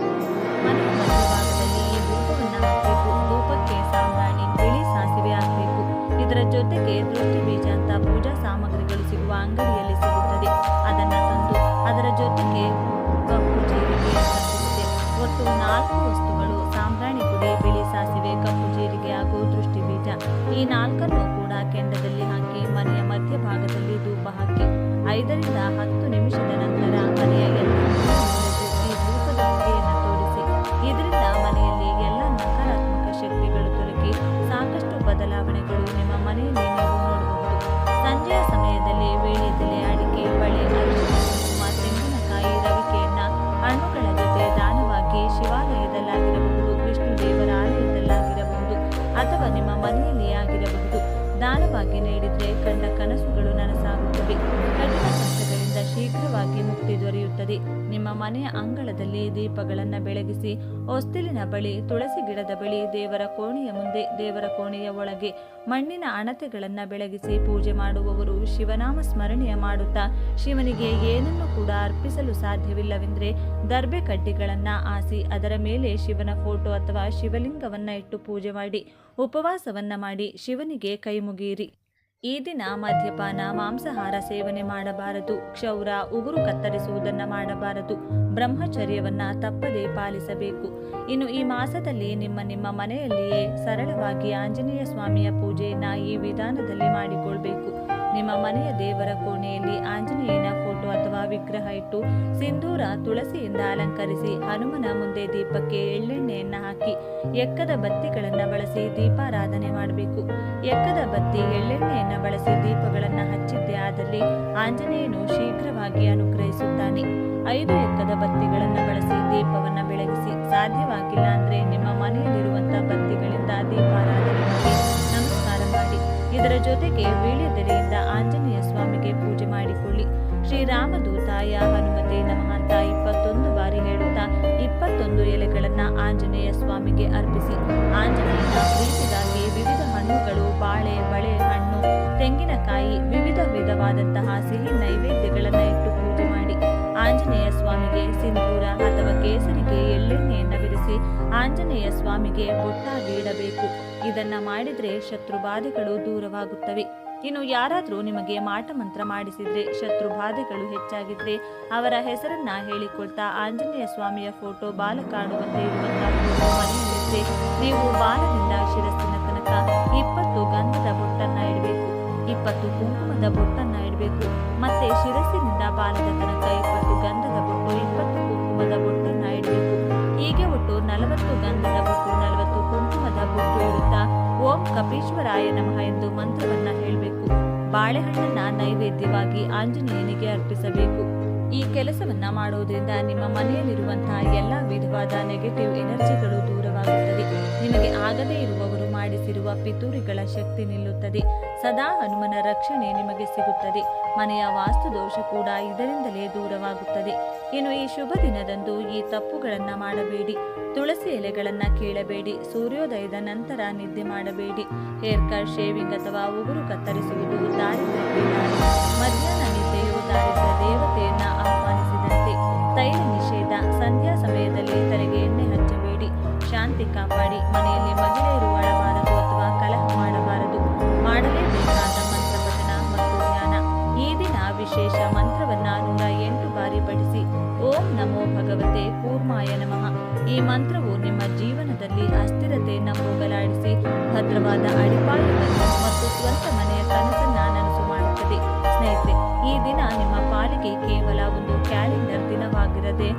ಮನೆಯ ಮಧ್ಯಭಾಗದಲ್ಲಿ ಈ ಧೂಪವನ್ನು ಹಾಕಬೇಕು. ಧೂಪಕ್ಕೆ ಸಾಂಬ್ರಾಣಿ, ಬಿಳಿ ಸಾಸಿವೆ ಹಾಕಬೇಕು. ಇದರ ಜೊತೆಗೆ ದೃಷ್ಟಿ ಬೀಜ ಅಂತ ಪೂಜಾ ಸಾಮಗ್ರಿಗಳು ಸಿಗುವ ಅಂಗಡಿಯಲ್ಲಿ ಸಿಗುತ್ತದೆ. ಅದನ್ನ ತಂದು ಅದರ ಜೊತೆಗೆ ಕಪ್ಪು ಜೀರಿಗೆ ಅಂತ ಸಿಗುತ್ತೆ. ಒಟ್ಟು 4 ವಸ್ತುಗಳು: ಸಾಂಬ್ರಾಣಿ ಪುಡಿ, ಬಿಳಿ ಸಾಸಿವೆ, ಕಪ್ಪು ಜೀರಿಗೆ ಹಾಗೂ ದೃಷ್ಟಿ ಬೀಜ. ಈ 4ನ್ನು ಕೂಡ ಕೆಂಡದಲ್ಲಿ ಹಾಕಿ ಮನೆಯ ಮಧ್ಯಭಾಗದಲ್ಲಿ ಧೂಪ ಹಾಕಿ 5 ರಿಂದ 10 ನಿಮಿಷದ ನಂತರ ಮನೆಯ ಎಲ್ಲ ಈ ಧೂಪದ ಹೊಗೆಯನ್ನು ತೋರಿಸಿ. ಇದರಿಂದ ಮನೆಯಲ್ಲಿ ಎಲ್ಲ ನಕಾರಾತ್ಮಕ ಶಕ್ತಿಗಳು ತೊಲಗಿ ಸಾಕಷ್ಟು ಬದಲಾವಣೆಗಳು ನಿಮ್ಮ ಮನೆಯಲ್ಲಿ ನೀವು ನೋಡಬಹುದು. ಸಂಜೆಯ ಸಮಯದಲ್ಲಿ ವೀಳ್ಯದೆಲೆ, ಅಡಿಕೆ, ಬಳೆ, ಅರಿಶಿನ, ಕುಂಕುಮ, ತೆಂಗಿನಕಾಯಿ, ರವಿಕೆಯನ್ನ ಹಣ್ಣುಗಳ ಜೊತೆ ದಾನವಾಗಿ ಶಿವಾಲಯದಲ್ಲಾಗಿರಬಹುದು, ವಿಷ್ಣು ದೇವರ ಆಲಯದಲ್ಲಾಗಿರಬಹುದು ಅಥವಾ ನಿಮ್ಮ ಮನೆಯಲ್ಲಿ ಆಗಿರಬಹುದು ದಾನವಾಗಿ ನೀಡಿದ್ರೆ ಕಂಡ ಕನಸುಗಳು ನನಸಾಗುತ್ತವೆ. ಕಠಿಣ ಕಷ್ಟಗಳಿಂದ ಶೀಘ್ರವಾಗಿ ಮುಕ್ತಿ ದೊರೆಯುತ್ತದೆ. ನಿಮ್ಮ ಮನೆಯ ಅಂಗಳದಲ್ಲಿ ದೀಪಗಳನ್ನು ಬೆಳಗಿಸಿ ಹೊಸ್ತಿಲಿನ ಬಳಿ, ತುಳಸಿ ಗಿಡದ ಬಳಿ, ದೇವರ ಕೋಣೆಯ ಮುಂದೆ, ದೇವರ ಕೋಣೆಯ ಒಳಗೆ ಮಣ್ಣಿನ ಹಣತೆಗಳನ್ನು ಬೆಳಗಿಸಿ ಪೂಜೆ ಮಾಡುವವರು ಶಿವನಾಮ ಸ್ಮರಣೆಯ ಮಾಡುತ್ತಾ ಶಿವನಿಗೆ ಏನನ್ನು ಕೂಡ ಅರ್ಪಿಸಲು ಸಾಧ್ಯವಿಲ್ಲವೆಂದರೆ ದರ್ಬೆ ಕಡ್ಡಿಗಳನ್ನು ಹಾಸಿ ಅದರ ಮೇಲೆ ಶಿವನ ಫೋಟೋ ಅಥವಾ ಶಿವಲಿಂಗವನ್ನ ಇಟ್ಟು ಪೂಜೆ ಮಾಡಿ ಉಪವಾಸವನ್ನ ಮಾಡಿ ಶಿವನಿಗೆ ಕೈ ಮುಗಿಯಿರಿ. ಈ ದಿನ ಮದ್ಯಪಾನ, ಮಾಂಸಾಹಾರ ಸೇವನೆ ಮಾಡಬಾರದು. ಕ್ಷೌರ, ಉಗುರು ಕತ್ತರಿಸುವುದನ್ನ ಮಾಡಬಾರದು. ಬ್ರಹ್ಮಚರ್ಯವನ್ನ ತಪ್ಪದೇ ಪಾಲಿಸಬೇಕು. ಇನ್ನು ಈ ಮಾಸದಲ್ಲಿ ನಿಮ್ಮ ಮನೆಯಲ್ಲಿಯೇ ಸರಳವಾಗಿ ಆಂಜನೇಯ ಸ್ವಾಮಿಯ ಪೂಜೆಯನ್ನ ಈ ವಿಧಾನದಲ್ಲಿ ಮಾಡಿಕೊಳ್ಬೇಕು. ನಿಮ್ಮ ಮನೆಯ ದೇವರ ಕೋಣೆಯಲ್ಲಿ ಆಂಜನೇಯನ ಫೋಟೋ ಅಥವಾ ವಿಗ್ರಹ ಇಟ್ಟು ಸಿಂಧೂರ, ತುಳಸಿಯಿಂದ ಅಲಂಕರಿಸಿ ಹನುಮನ ಮುಂದೆ ದೀಪಕ್ಕೆ ಎಳ್ಳೆಣ್ಣೆಯನ್ನ ಹಾಕಿ ಎಕ್ಕದ ಬತ್ತಿಗಳನ್ನು ಬಳಸಿ ದೀಪಾರಾಧನೆ ಮಾಡಬೇಕು. ಎಕ್ಕದ ಬತ್ತಿ, ಎಳ್ಳೆಣ್ಣೆಯನ್ನ ಬಳಸಿ ದೀಪಗಳನ್ನು ಹಚ್ಚಿದ್ದೇ ಆದಲ್ಲಿ ಆಂಜನೇಯನು ಶೀಘ್ರವಾಗಿ ಅನುಗ್ರಹಿಸುತ್ತಾನೆ. 5 ಎಕ್ಕದ ಬತ್ತಿಗಳನ್ನು ಬಳಸಿ ದೀಪವನ್ನು ಬೆಳಗಿಸಿ. ಸಾಧ್ಯವಾಗಿಲ್ಲ ಅಂದ್ರೆ ನಿಮ್ಮ ಮನೆಯಲ್ಲಿರುವಂತಹ ಬತ್ತಿಗಳಿಂದ ದೀಪಾರಾಧನೆ ಮಾಡಿ ನಮಸ್ಕಾರ ಮಾಡಿ. ಇದರ ಜೊತೆಗೆ ವೀಳ್ಯದೆಲೆಯಿಂದ ಆಂಜನೇಯ ಸ್ವಾಮಿಗೆ ಪೂಜೆ ಮಾಡಿಕೊಳ್ಳಿ. ಶ್ರೀರಾಮದೂತಾಯ ಹನುಮತೆ ನಮಃ ಅಂತ 21 ಬಾರಿ ಹೇಳುತ್ತಾ 21 ಎಲೆಗಳನ್ನ ಆಂಜನೇಯ ಸ್ವಾಮಿಗೆ ಅರ್ಪಿಸಿ. ಆಂಜನೇಯನ ಪ್ರೀತಿಗಾಗಿ ವಿವಿಧ ಹಣ್ಣುಗಳು, ಬಾಳೆ, ಬಳೆ ಹಣ್ಣು, ತೆಂಗಿನಕಾಯಿ, ವಿವಿಧ ವಿಧವಾದಂತಹ ಸಿಹಿ ನೈವೇದ್ಯಗಳನ್ನು ಇಟ್ಟು ಪೂಜೆ ಮಾಡಿ. ಆಂಜನೇಯ ಸ್ವಾಮಿಗೆ ಸಿಂಧೂರ ಅಥವಾ ಕೇಸರಿಗೆ ಎಳ್ಳೆಣ್ಣೆಯನ್ನು ಬೆರೆಸಿ ಆಂಜನೇಯ ಸ್ವಾಮಿಗೆ ಬೊಟ್ಟಾಗಿ ಇಡಬೇಕು. ಇದನ್ನ ಮಾಡಿದ್ರೆ ಶತ್ರುಬಾಧೆಗಳು ದೂರವಾಗುತ್ತವೆ. ಇನ್ನು ಯಾರಾದರೂ ನಿಮಗೆ ಮಾಟ ಮಂತ್ರ ಮಾಡಿಸಿದ್ರೆ, ಶತ್ರು ಬಾಧೆಗಳು ಹೆಚ್ಚಾಗಿದ್ರೆ ಅವರ ಹೆಸರನ್ನ ಹೇಳಿಕೊಳ್ತಾ ಆಂಜನೇಯ ಸ್ವಾಮಿಯ ಫೋಟೋ ಬಾಲ ಕಾಣುವಂತೆ ಇರುವಂತಹ ಫೋಟೋ ಮನೆಯಲ್ಲಿದ್ದರೆ ನೀವು ಬಾಲದಿಂದ ಶಿರಸ್ಸಿನ ತನಕ 20 ಗಂಧದ ಬೊಟ್ಟನ್ನ ಇಡಬೇಕು. 20 ಕುಂಕುಮದ ಬೊಟ್ಟನ್ನ ಇಡಬೇಕು. ಮತ್ತೆ ಶಿರಸ್ಸಿನಿಂದ ಬಾಲದ ತನಕ 20 ಗಂಧದ ಬೊಟ್ಟು, 20 ಕುಂಕುಮದ ಬೊಟ್ಟನ್ನ ಇಡಬೇಕು. ಹೀಗೆ ಒಟ್ಟು 40 ಗಂಧದ ಬೊಟ್ಟು, 40 ಕುಂಕುಮದ ಬೊಟ್ಟು ಇಡುತ್ತಾ ಓಂ ಕಪೀಶ್ವರಾಯ ನಮಃ ಎಂದು ಮಂತ್ರವನ್ನ ಹೇಳಬೇಕು. ಬಾಳೆಹಣ್ಣನ್ನ ನೈವೇದ್ಯವಾಗಿ ಆಂಜನೇಯನಿಗೆ ಅರ್ಪಿಸಬೇಕು. ಈ ಕೆಲಸವನ್ನ ಮಾಡೋದ್ರಿಂದ ನಿಮ್ಮ ಮನೆಯಲ್ಲಿರುವಂತಹ ಎಲ್ಲ ವಿಧವಾದ ನೆಗೆಟಿವ್ ಎನರ್ಜಿಗಳು ದೂರವಾಗುತ್ತದೆ. ನಿಮಗೆ ಆಗದೇ ಇರುವವರು ಮಾಡಿಸಿರುವ ಪಿತೂರಿಗಳ ಶಕ್ತಿ ನಿಲ್ಲುತ್ತದೆ. ಸದಾ ಹನುಮನ ರಕ್ಷಣೆ ನಿಮಗೆ ಸಿಗುತ್ತದೆ. ಮನೆಯ ವಾಸ್ತು ದೋಷ ಕೂಡ ಇದರಿಂದಲೇ ದೂರವಾಗುತ್ತದೆ. ಇನ್ನು ಈ ಶುಭ ದಿನದಂದು ಈ ತಪ್ಪುಗಳನ್ನ ಮಾಡಬೇಡಿ. ತುಳಸಿ ಎಲೆಗಳನ್ನ ಕೀಳಬೇಡಿ. ಸೂರ್ಯೋದಯದ ನಂತರ ನಿದ್ದೆ ಮಾಡಬೇಡಿ. ಹೇರ್ ಕಟ್, ಶೇವಿಂಗ್ ಅಥವಾ ಉಗುರು ಕತ್ತರಿಸುವುದು ದಾರಿದ್ರ್ಯಕ್ಕೆ ದಾರಿ. ಮಧ್ಯಾಹ್ನ ನಿದ್ದೆಯು ದಾರಿದ್ರ್ಯ ದೇವತೆಯನ್ನ ಆಹ್ವಾನಿಸಿದಂತೆ. ತೈಲ ನಿಷೇಧ. ಸಂಧ್ಯಾ ಸಮಯದಲ್ಲಿ ತಲೆಗೆ ಎಣ್ಣೆ ಹಚ್ಚಬೇಡಿ. ಶಾಂತಿ ಕಾಪಾಡಿ. ಮನೆಯಲ್ಲಿ ಮಹಿಳೆಯರು ಅಳಬಾರದು ಅಥವಾ ಕಲಹ ಮಾಡಬಾರದು. ಮಾಡಲೇಬೇಕಾದ ಮಂತ್ರ ಪಠಣ ಮತ್ತು ಧ್ಯಾನ. ಈ ದಿನ ವಿಶೇಷ ಮಂತ್ರವನ್ನ 108 ಬಾರಿ ಪಠಿಸಿ ಭಗವತೆ ಕೂರ್ಮಾಯ ನಮಃ. ಈ ಮಂತ್ರವು ನಿಮ್ಮ ಜೀವನದಲ್ಲಿ ಅಸ್ಥಿರತೆಯನ್ನು ಹೋಗಲಾಡಿಸಿ ಭದ್ರವಾದ ಅಡಿಪಾಯವನ್ನು ಮತ್ತು ಸ್ವಂತ ಮನೆಯ ಕನಸನ್ನ ನನಸು ಮಾಡುತ್ತದೆ. ಸ್ನೇಹಿತರೆ, ಈ ದಿನ ನಿಮ್ಮ ಪಾಲಿಗೆ ಕೇವಲ ಒಂದು ಕ್ಯಾಲೆಂಡರ್ ದಿನವಾಗಿರದೆ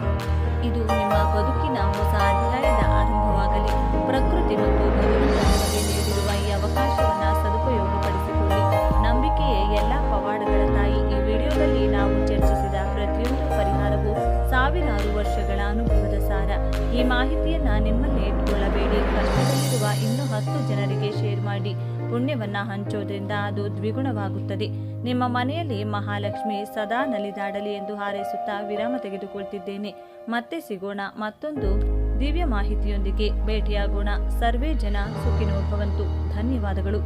ಇದು ನಿಮ್ಮ ಬದುಕಿನ ಹೊಸ ಅಧ್ಯಾಯದ ಆರಂಭವಾಗಲಿ. ಪ್ರಕೃತಿ ಮತ್ತು ಭಗವಂತ ನಿಮಗೆ ನೀಡಿರುವ ಈ ಅವಕಾಶವನ್ನು ಸದುಪಯೋಗಪಡಿಸಿಕೊಳ್ಳಿ. ನಂಬಿಕೆಯೇ ಎಲ್ಲ ಪವಾಡಗಳ ತಾಯಿ. ಈ ವಿಡಿಯೋದಲ್ಲಿ ನಾವು ಚರ್ಚಿಸಿದ ಪ್ರತಿಯೊಂದು ಪರಿಹಾರವು ಸಾವಿರಾರು ವರ್ಷಗಳ ಅನುಭವದ ಸಾರ. ಈ ಮಾಹಿತಿಯನ್ನ ನಿಮ್ಮಲ್ಲೇ ಇಟ್ಕೊಳ್ಳಬೇಡಿ. ಕಷ್ಟದಲ್ಲಿರುವ ಇನ್ನೂ 10 ಜನರಿಗೆ ಶೇರ್ ಮಾಡಿ. ಪುಣ್ಯವನ್ನ ಹಂಚೋದ್ರಿಂದ ಅದು ದ್ವಿಗುಣವಾಗುತ್ತದೆ. ನಿಮ್ಮ ಮನೆಯಲ್ಲಿ ಮಹಾಲಕ್ಷ್ಮಿ ಸದಾ ನಲಿದಾಡಲಿ ಎಂದು ಹಾರೈಸುತ್ತಾ ವಿರಾಮ ತೆಗೆದುಕೊಳ್ತಿದ್ದೇನೆ. ಮತ್ತೆ ಸಿಗೋಣ ಮತ್ತೊಂದು ದಿವ್ಯ ಮಾಹಿತಿಯೊಂದಿಗೆ. ಭೇಟಿಯಾಗೋಣ. ಸರ್ವೇ ಜನ ಸುಖಿನೋ ಭವಂತು. ಧನ್ಯವಾದಗಳು.